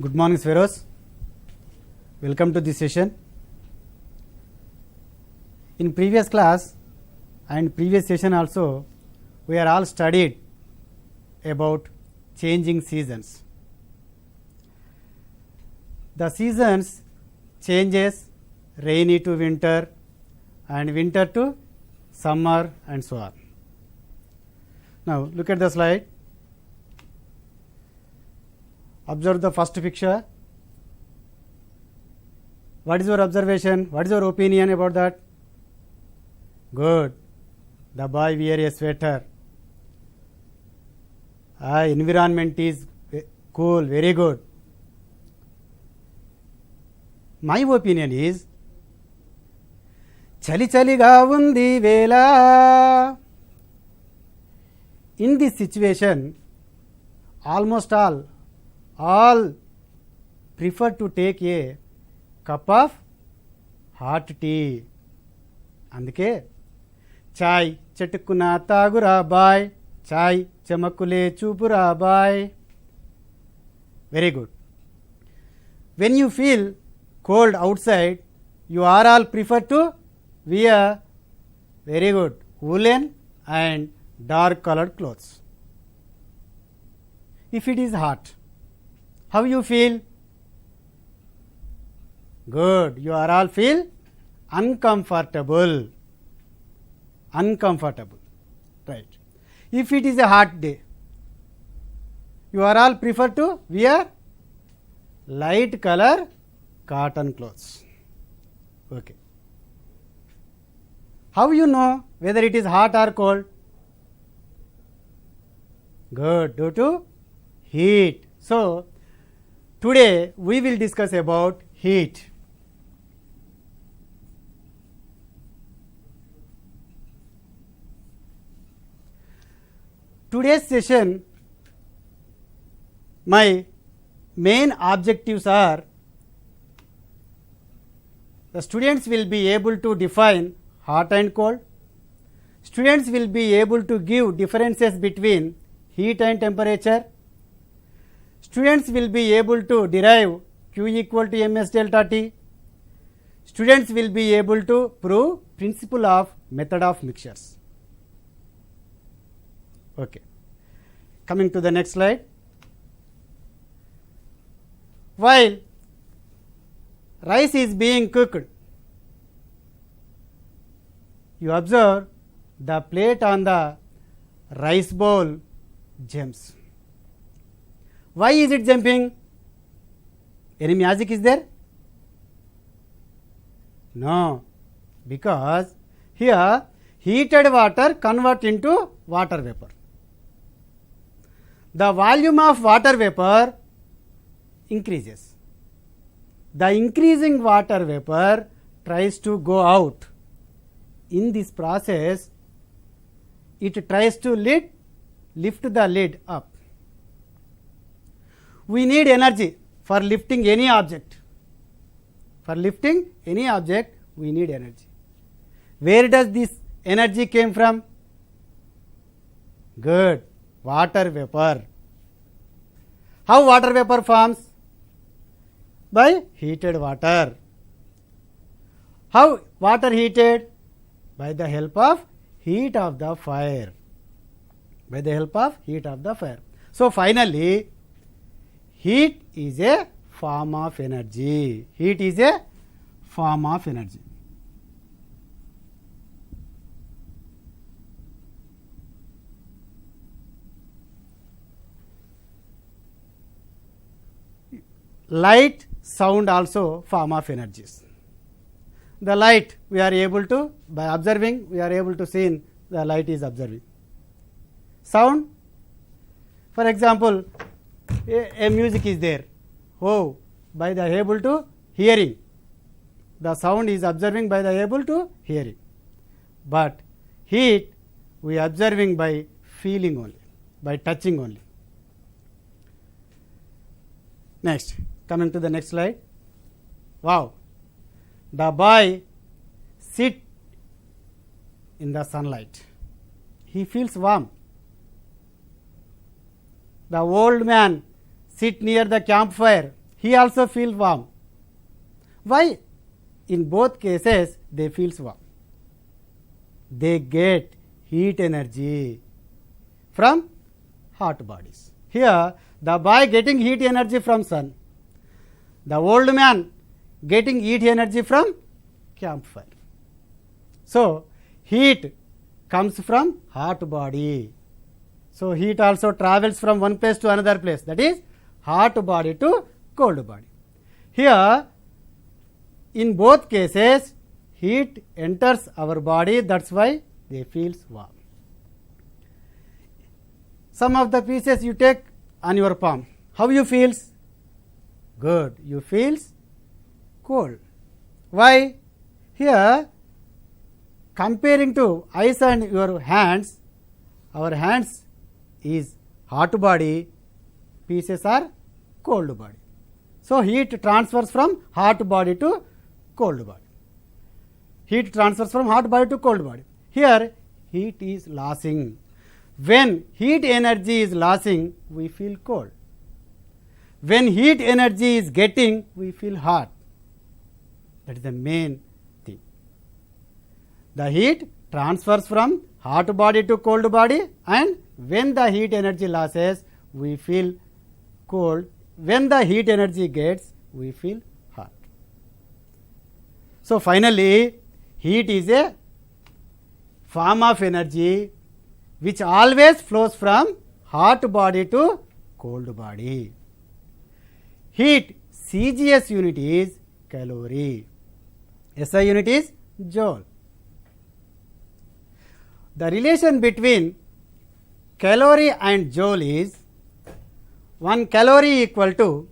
Good morning, Sweros. Welcome to this session. In previous class and previous session also, we are all studied about changing seasons. The seasons changes rainy to winter and winter to summer and so on. Now look at the slide. Observe the first picture. What is your observation? What is your opinion about that? Good. The boy wear a sweater. Environment is cool, very good. My opinion is chali chaliga undi vela. In this situation, almost all prefer to take a cup of hot tea. అందుకే చాయ్ చెట్టుకున్న తాగురా boy, చాయ్ చెమకులే చూపురా boy. Very good. When you feel cold outside, you are all prefer to wear very good woolen and dark colored clothes. If it is hot, how you feel? Good. You are all feel uncomfortable. Right. If it is a hot day, you are all prefer to wear light color cotton clothes. Okay. How you know whether it is hot or cold? Good. Due to heat. So today we will discuss about heat. Today's session, my main objectives are the students will be able to define hot and cold. Students will be able to give differences between heat and temperature. Students will be able to derive Q equal to ms delta T. Students will be able to prove principle of method of mixtures. Okay. Coming to the next slide. While rice is being cooked, you observe the plate on the rice bowl jumps. Why is it jumping? Any magic is there? No, because here heated water convert into water vapor. The volume of water vapor increases. The increasing water vapor tries to go out. In this process, it tries to lift the lid up. We need energy for lifting any object. For lifting any object, we need energy. Where does this energy came from? Good. Water vapor. How water vapor forms? By heated water. How water heated? By the help of heat of the fire. By the help of heat of the fire. So finally, heat is a form of energy. Heat is a form of energy. Light, sound also form of energies. The light we are able to, by observing, we are able to see the light is observing. Sound, for example, a music is there. Oh, by the able to hearing. The sound is observing by the able to hearing. But heat we are observing by feeling only, by touching only. Next, coming to the next slide. Wow, the boy sit in the sunlight. He feels warm. The old man sit near the campfire. he also feels warm. Why? In both cases they feels warm. They get heat energy from hot bodies. Here the boy getting heat energy from sun, the old man getting heat energy from campfire. So heat comes from hot body. So heat also travels from one place to another place, that is hot body to cold body. Here in both cases heat enters our body, that's why they feels warm. Some of the pieces you take on your palm, how you feels? Good, you feels cold. Why? Here comparing to eyes and your hands, our hands is hot body, pieces are cold body. So heat transfers from hot body to cold body. Heat transfers from hot body to cold body. Here heat is losing. When heat energy is losing, we feel cold. When heat energy is getting, we feel hot. That is the main thing. The heat transfers from hot body to cold body, and when the heat energy losses, we feel cold. When the heat energy gets, we feel hot. So finally, heat is a form of energy which always flows from hot body to cold body. Heat CGS unit is calorie. SI unit is joule. The relation between calorie and joule is 1 calorie equal to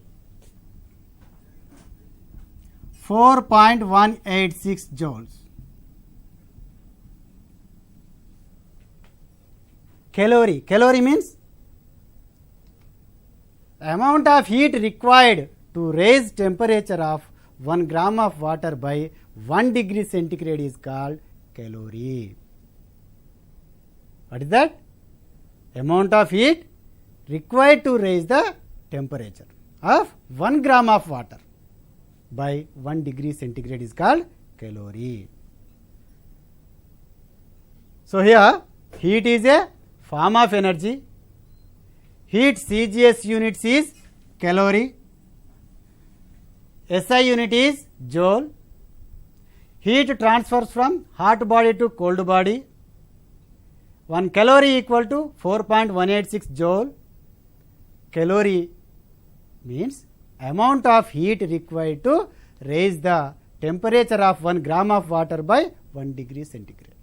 4.186 joules. Calorie means the amount of heat required to raise temperature of 1 gram of water by 1 degree centigrade is called calorie. What is that? Amount of heat required to raise the temperature of 1 gram of water by 1 degree centigrade is called calorie. So here heat is a form of energy. Heat CGS units is calorie. SI unit is joule. Heat transfers from hot body to cold body. 1 calorie equal to 4.186 joule. Calorie means amount of heat required to raise the temperature of 1 gram of water by 1 degree centigrade.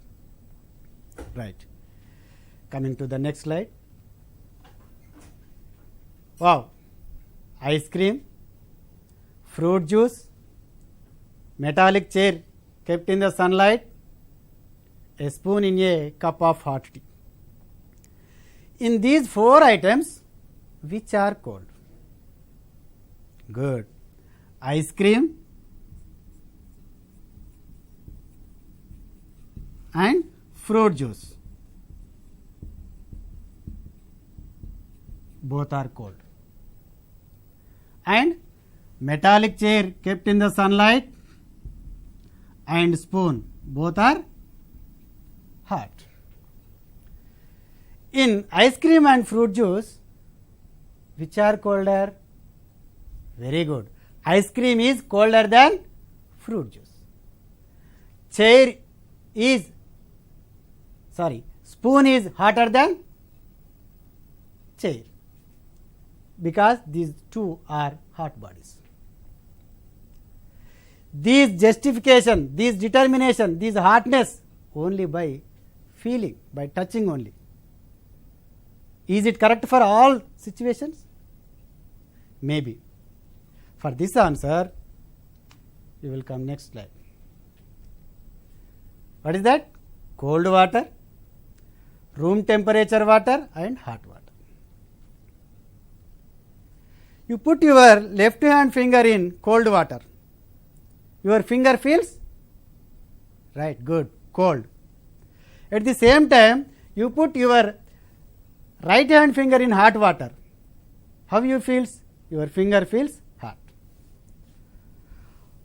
Right. Coming to the next slide. Wow. Ice cream, fruit juice, metallic chair kept in the sunlight, a spoon in a cup of hot tea. In these 4 items, which are cold? Good. Ice cream and fruit juice. Both are cold. And metallic chair kept in the sunlight and spoon, both are hot. In ice cream and fruit juice, which are colder? Very good. Ice cream is colder than fruit juice. Spoon is hotter than chair, because these two are hot bodies. These justification, these determination, these hotness only by feeling, by touching only. Is it correct for all situations? Maybe. For this answer, we will come next slide. What is that? Cold water, room temperature water and hot water. You put your left hand finger in cold water. Your finger feels? Right, good, cold. At the same time, you put your right hand finger in hot water. How you feels? Your finger feels hot.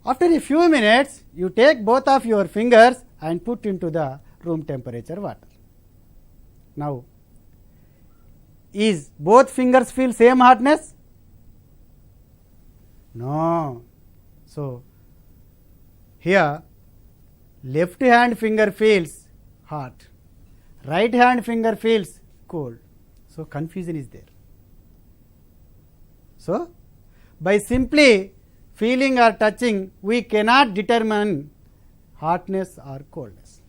After a few minutes, you take both of your fingers and put into the room temperature water. Now, is both fingers feel same hotness? No. So, here left hand finger feels hot, right hand finger feels cold. So, confusion is there. So, by simply feeling or touching, we cannot determine hotness or coldness.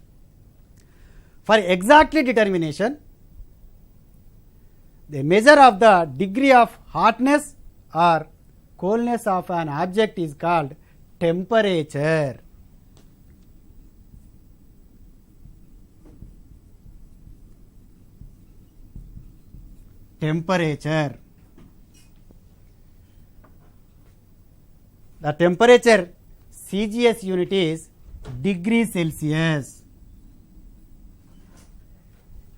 For exactly determination, the measure of the degree of hotness or coldness of an object is called temperature. Temperature. The temperature CGS unit is degree Celsius.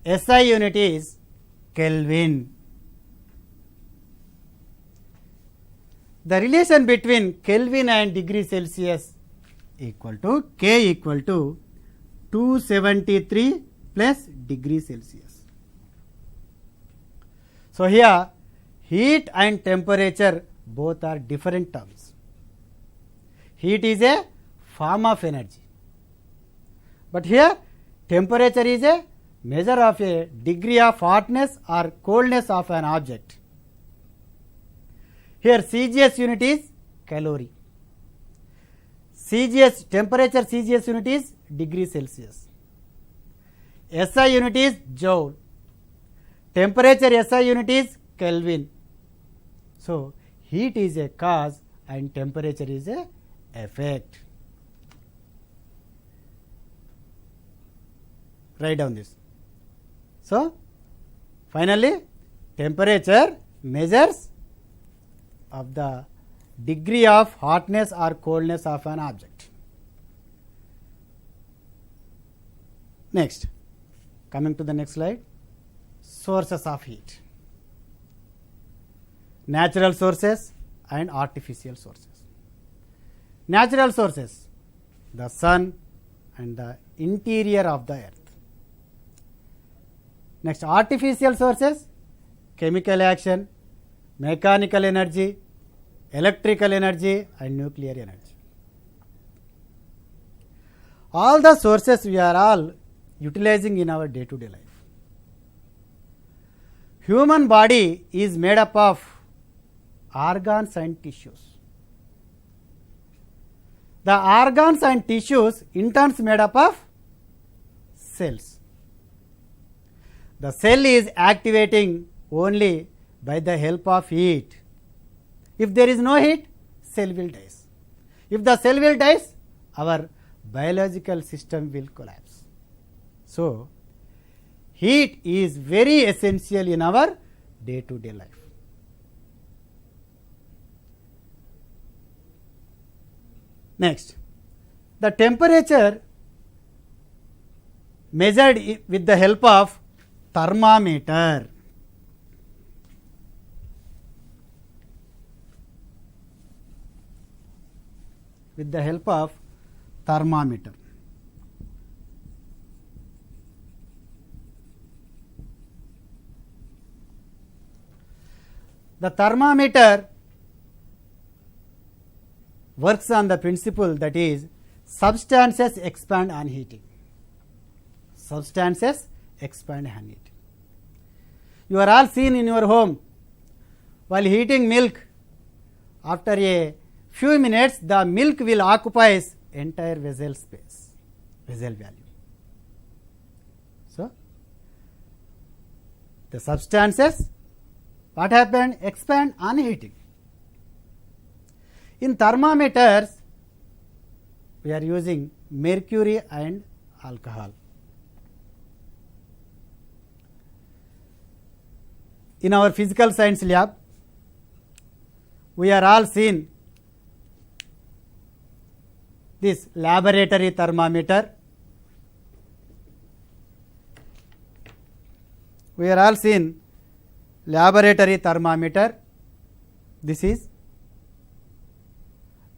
SI unit is Kelvin. The relation between Kelvin and degree Celsius equal to K equal to 273 plus degree Celsius. So, here heat and temperature both are different terms. Heat is a form of energy, but here temperature is a measure of a degree of hotness or coldness of an object. Here CGS unit is calorie. CGS temperature CGS unit is degree Celsius. SI unit is joule. Temperature SI unit is Kelvin. So, heat is a cause and temperature is a effect. Write down this. So, finally, temperature measures of the degree of hotness or coldness of an object. Next, coming to the next slide, sources of heat. Natural sources and artificial sources. Natural sources, the sun and the interior of the earth. Next, artificial sources, chemical action, mechanical energy, electrical energy and nuclear energy. All the sources we are all utilizing in our day-to-day life. Human body is made up of organs and tissues. The organs and tissues in turn made up of cells. The cell is activating only by the help of heat. If there is no heat, cell will die. If the cell will die, our biological system will collapse. So, heat is very essential in our day-to-day life. Next, the temperature measured with the help of thermometer. With the help of thermometer. The thermometer works on the principle that is substances expand on heating. Substances expand on heating. You are all seen in your home while heating milk, after a few minutes the milk will occupy entire vessel space, vessel value. So, the substances what happened? Expand on heating. In thermometers, we are using mercury and alcohol. In our physical science lab, we are all seen this laboratory thermometer. We are all seen laboratory thermometer. This is,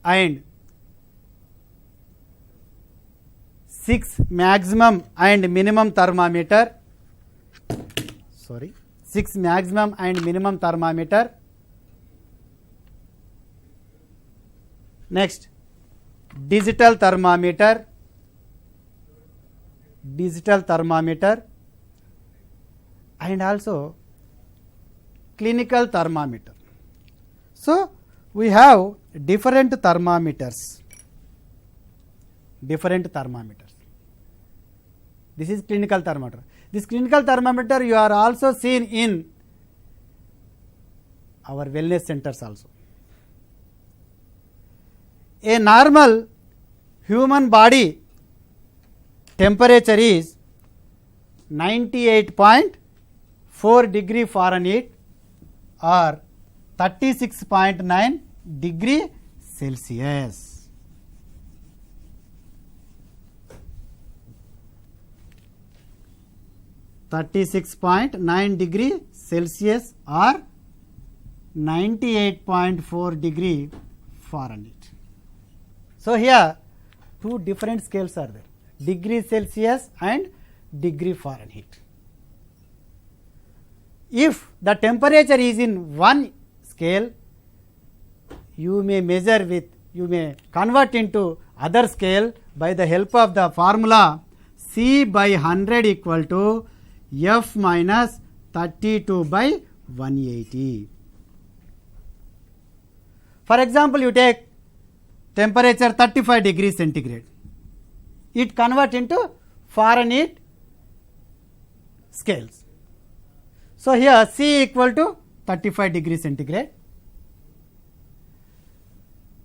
and 6 maximum and minimum thermometer. 6 maximum and minimum thermometer. Next, digital thermometer, and also clinical thermometer. So we have different thermometers. This is clinical thermometer. This clinical thermometer you are also seen in our wellness centers also. A normal human body temperature is 98.4 degree Fahrenheit or 36.9 degree Celsius. 36.9 degree Celsius or 98.4 degree Fahrenheit. So here two different scales are there, degree Celsius and degree Fahrenheit. If the temperature is in one scale, you may convert into other scale by the help of the formula C by 100 equal to F minus 32 by 180. For example, you take temperature 35 degrees centigrade. It convert into Fahrenheit scales. So here C equal to 35 degrees centigrade.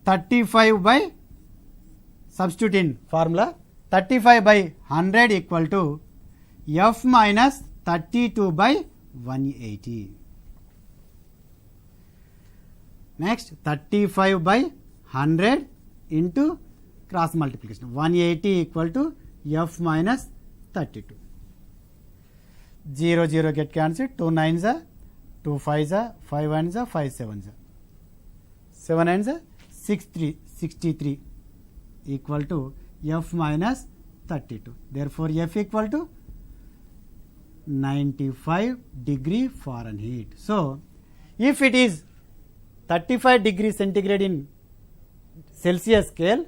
35 by, substitute in formula, 35 by 100 equal to F minus 32 by 180. Next, 35 by 100 into cross multiplication, 180 equal to F minus 32. 0 0 get cancelled, 2 9s are, 2 5s are, 5 1s are, 5 7s are, 7 9s are, 63 equal to F minus 32. Therefore, F equal to 95 degree Fahrenheit. So, if it is 35 degree centigrade in Celsius scale,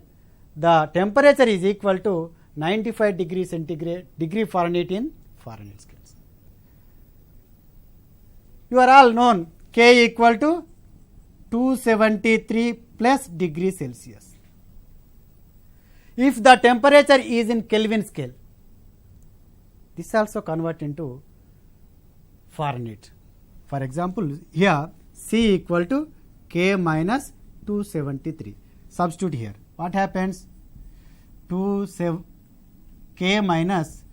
the temperature is equal to 95 degree centigrade degree Fahrenheit in Fahrenheit scales. You are all known K equal to 273 plus degree Celsius. If the temperature is in Kelvin scale, this also convert into Fahrenheit. For example, here C equal to K minus 273. Substitute here. What happens? K minus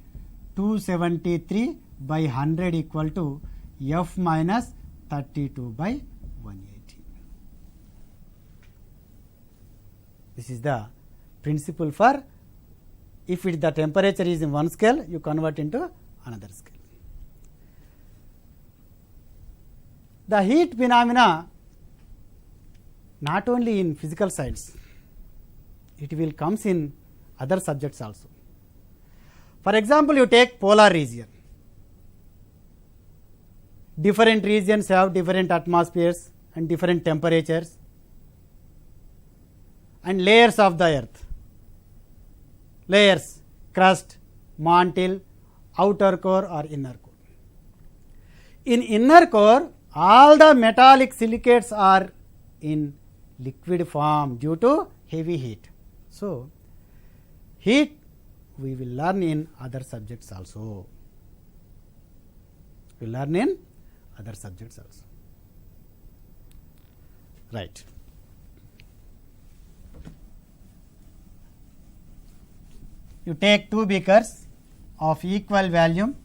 273 by 100 equal to F minus 32 by 180. This is the principle for if the temperature is in one scale, you convert into another scale. The heat phenomena not only in physical science, it will comes in other subjects also. For example, you take polar region. Different regions have different atmospheres and different temperatures and layers of the earth. Layers, crust, mantle, outer core or inner core. In inner core, all the metallic silicates are in liquid form due to heavy heat. So, heat we will learn in other subjects also. We will learn in other subjects also. Right. You take two beakers of equal volume.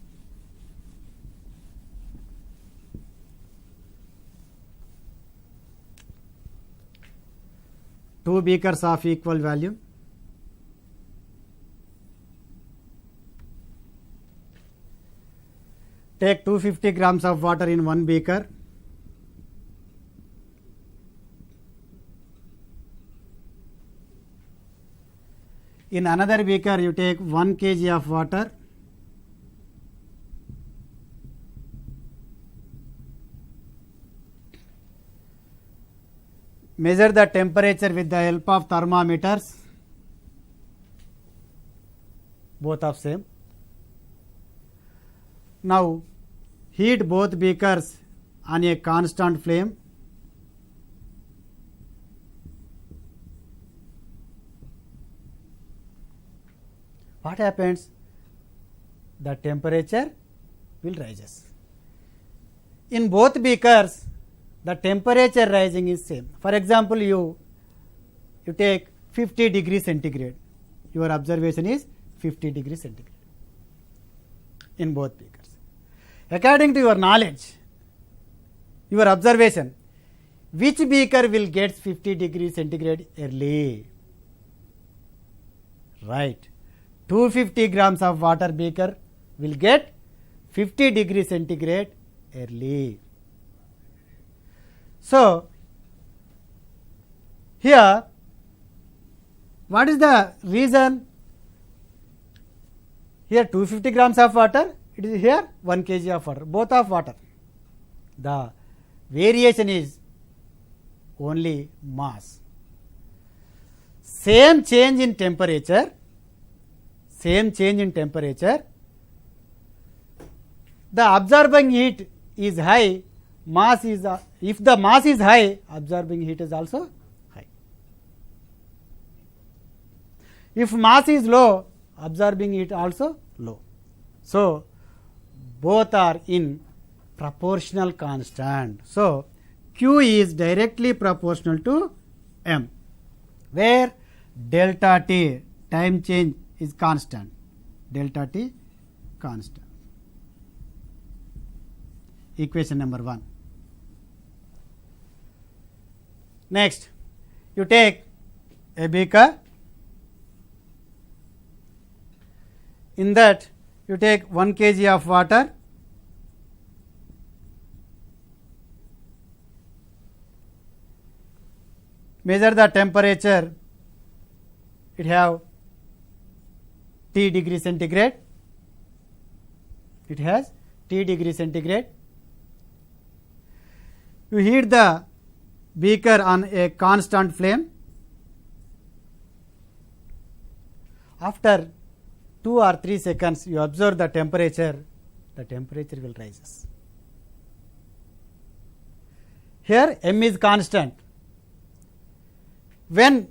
Two beakers of equal volume. Take 250 grams of water in one beaker. In another beaker you take 1 kg of water, measure the temperature with the help of thermometers, both of same. Now heat both beakers on a constant flame. What happens? The temperature will rises. In both beakers, the temperature rising is same. For example, you take 50 degrees centigrade. Your observation is 50 degrees centigrade in both beakers. According to your knowledge, your observation, which beaker will get 50 degrees centigrade early? Right. 250 grams of water beaker will get 50 degrees centigrade early. So, here what is the reason? Here 250 grams of water, it is here 1 kg of water, both of water. The variation is only mass. Same change in temperature, the absorbing heat is high, mass is if the mass is high, absorbing heat is also high. If mass is low, absorbing heat also low. So, both are in proportional constant. So, Q is directly proportional to M, where delta T, time change, is constant, delta T constant. Equation number 1. Next, you take a beaker, in that you take 1 kg of water, measure the temperature, it have T degree centigrade, it has T degree centigrade. You heat the beaker on a constant flame. After 2 or 3 seconds, you observe the temperature will rise. Here M is constant. When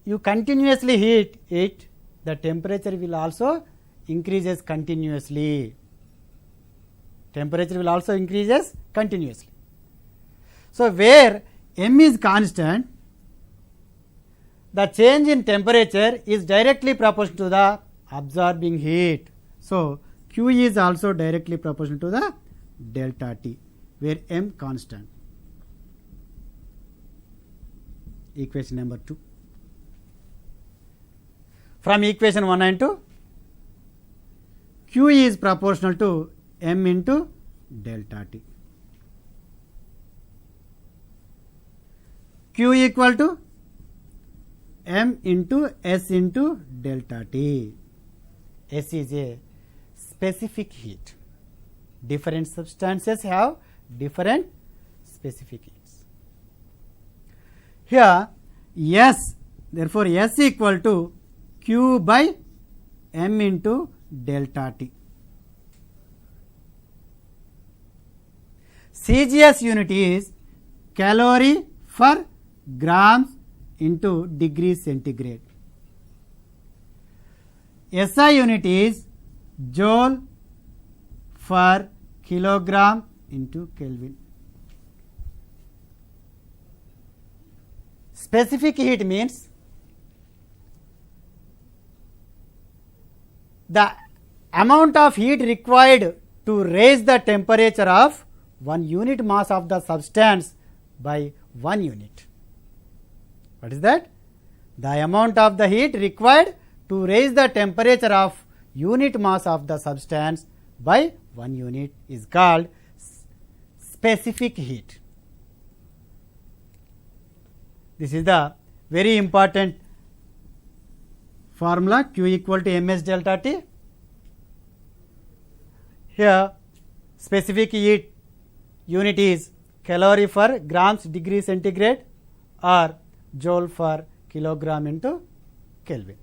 you continuously heat it, the temperature will also increases continuously. Temperature will also increases continuously. So, where M is constant, the change in temperature is directly proportional to the absorbing heat. So, Q is also directly proportional to the delta T, where M constant. Equation number 2. From equation 1 and 2, Q is proportional to M into delta T. Q equal to M into S into delta T. S is a specific heat. Different substances have different specific heats. Here S, therefore S equal to Q by M into delta T. CGS unit is calorie per grams into degrees centigrade. SI unit is joule per kilogram into Kelvin. Specific heat means the amount of heat required to raise the temperature of 1 unit mass of the substance by 1 unit. What is that? The amount of the heat required to raise the temperature of unit mass of the substance by 1 unit is called specific heat. This is the very important formula Q equal to ms delta T. Here specific heat unit is calorie for grams degree centigrade or joule for kilogram into Kelvin.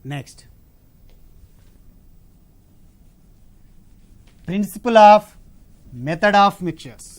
Next, principle of method of mixtures.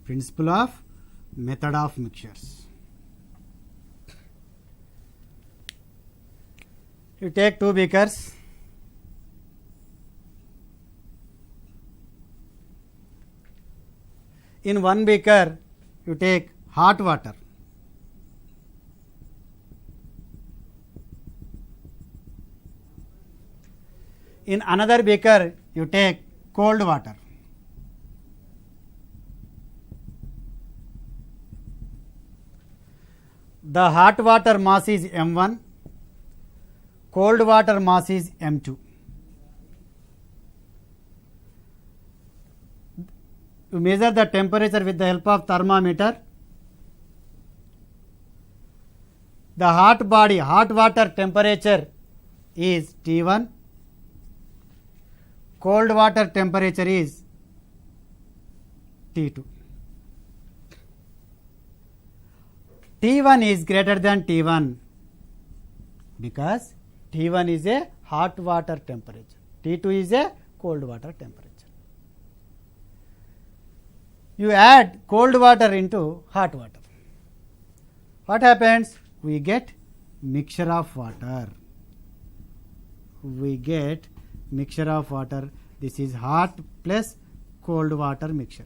Principle of method of mixtures. You take two beakers. In one beaker, you take hot water. In another beaker, you take cold water. The hot water mass is m1, cold water mass is m2. You measure the temperature with the help of thermometer. The hot water temperature is T1, cold water temperature is T2. T1 is greater than T1 because T1 is a hot water temperature, T2 is a cold water temperature. You add cold water into hot water. What happens? We get mixture of water. We get mixture of water. This is hot plus cold water mixture.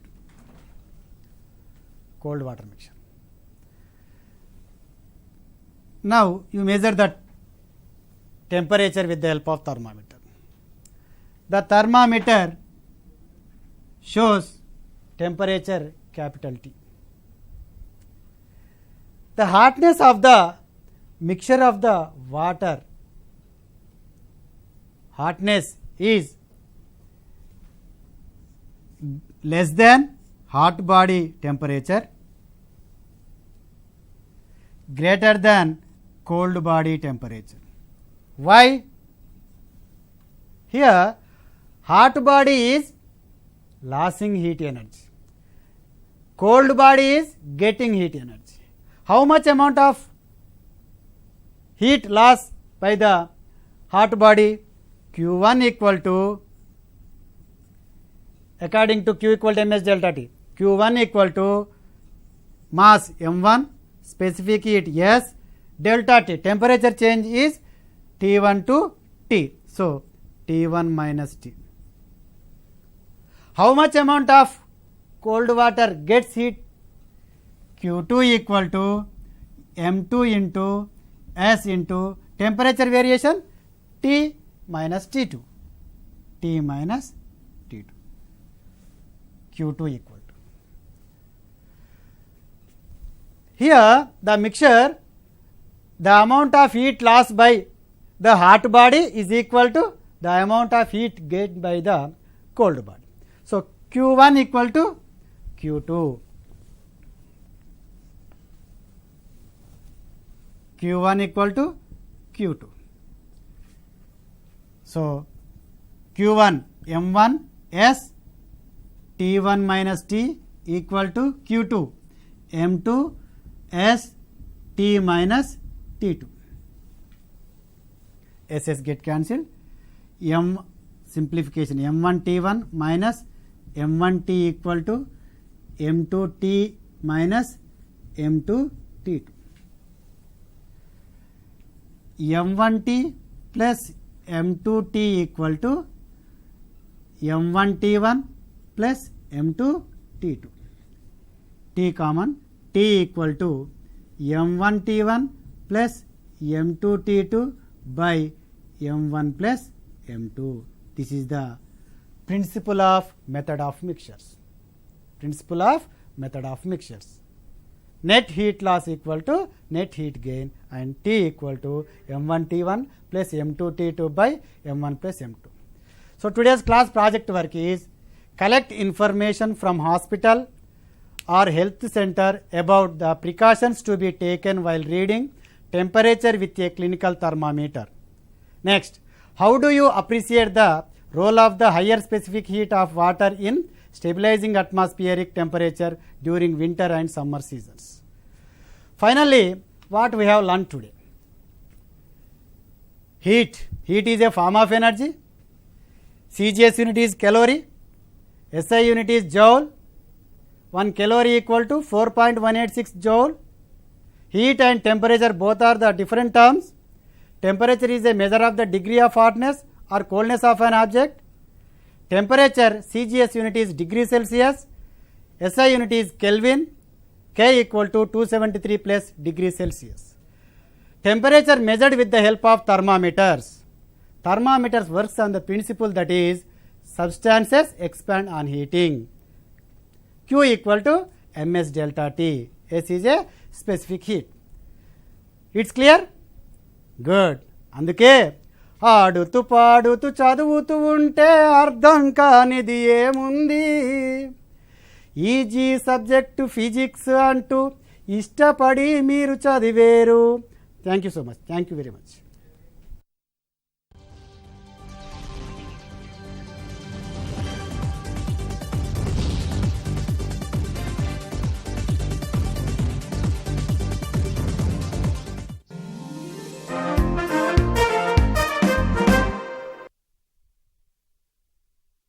Cold water mixture. Now you measure the temperature with the help of thermometer. The thermometer shows temperature capital T. The hotness of the mixture of the water, hotness is less than hot body temperature, greater than cold body temperature. Why? Here hot body is losing heat energy, cold body is getting heat energy. How much amount of heat loss by the hot body? Q1 equal to, according to Q equal to ms delta T, Q1 equal to mass m1, specific heat S, delta T, temperature change is T1 to T. So T1 minus T. How much amount of cold water gets heat? Q2 equal to M2 into S into temperature variation T minus T2. T minus T2. Q2 equal to. Here the mixture, the amount of heat lost by the hot body is equal to the amount of heat gained by the cold body. So Q1 equal to Q2. Q1 equal to Q2. So Q1 M1 S T1 minus T equal to Q2 M2 S T minus T2. SS get cancelled. M simplification M1 T1 minus M1 T equal to M2 T minus M2 T2. M1 T plus M2 T equal to M1 T1 plus M2 T2. T common, T equal to M1 T1 plus M2 T2 by M1 plus M2. This is the principle of method of mixtures. Principle of method of mixtures. Net heat loss equal to net heat gain, and T equal to M1 T1 plus M2 T2 by M1 plus M2. So today's class project work is collect information from hospital or health center about the precautions to be taken while reading temperature with a clinical thermometer. Next, how do you appreciate the role of the higher specific heat of water in stabilizing atmospheric temperature during winter and summer seasons? Finally, what we have learned today? Heat. Heat is a form of energy. CGS unit is calorie. SI unit is joule. 1 calorie equal to 4.186 joule. Heat and temperature both are the different terms. Temperature is a measure of the degree of hotness or coldness of an object. Temperature CGS unit is degree Celsius. SI unit is Kelvin. K equal to 273 plus degree Celsius. Temperature measured with the help of thermometers. Thermometers works on the principle that is substances expand on heating. Q equal to ms delta T. S is a specific heat. It's clear? Good. అందుకే ఆడుతూ పాడుతూ చదువుతూ ఉంటే అర్థం కానిది ఏముంది, easy subject physics అంటూ ఇష్టపడి మీరు చదివేరు. Thank you so much. Thank you very much.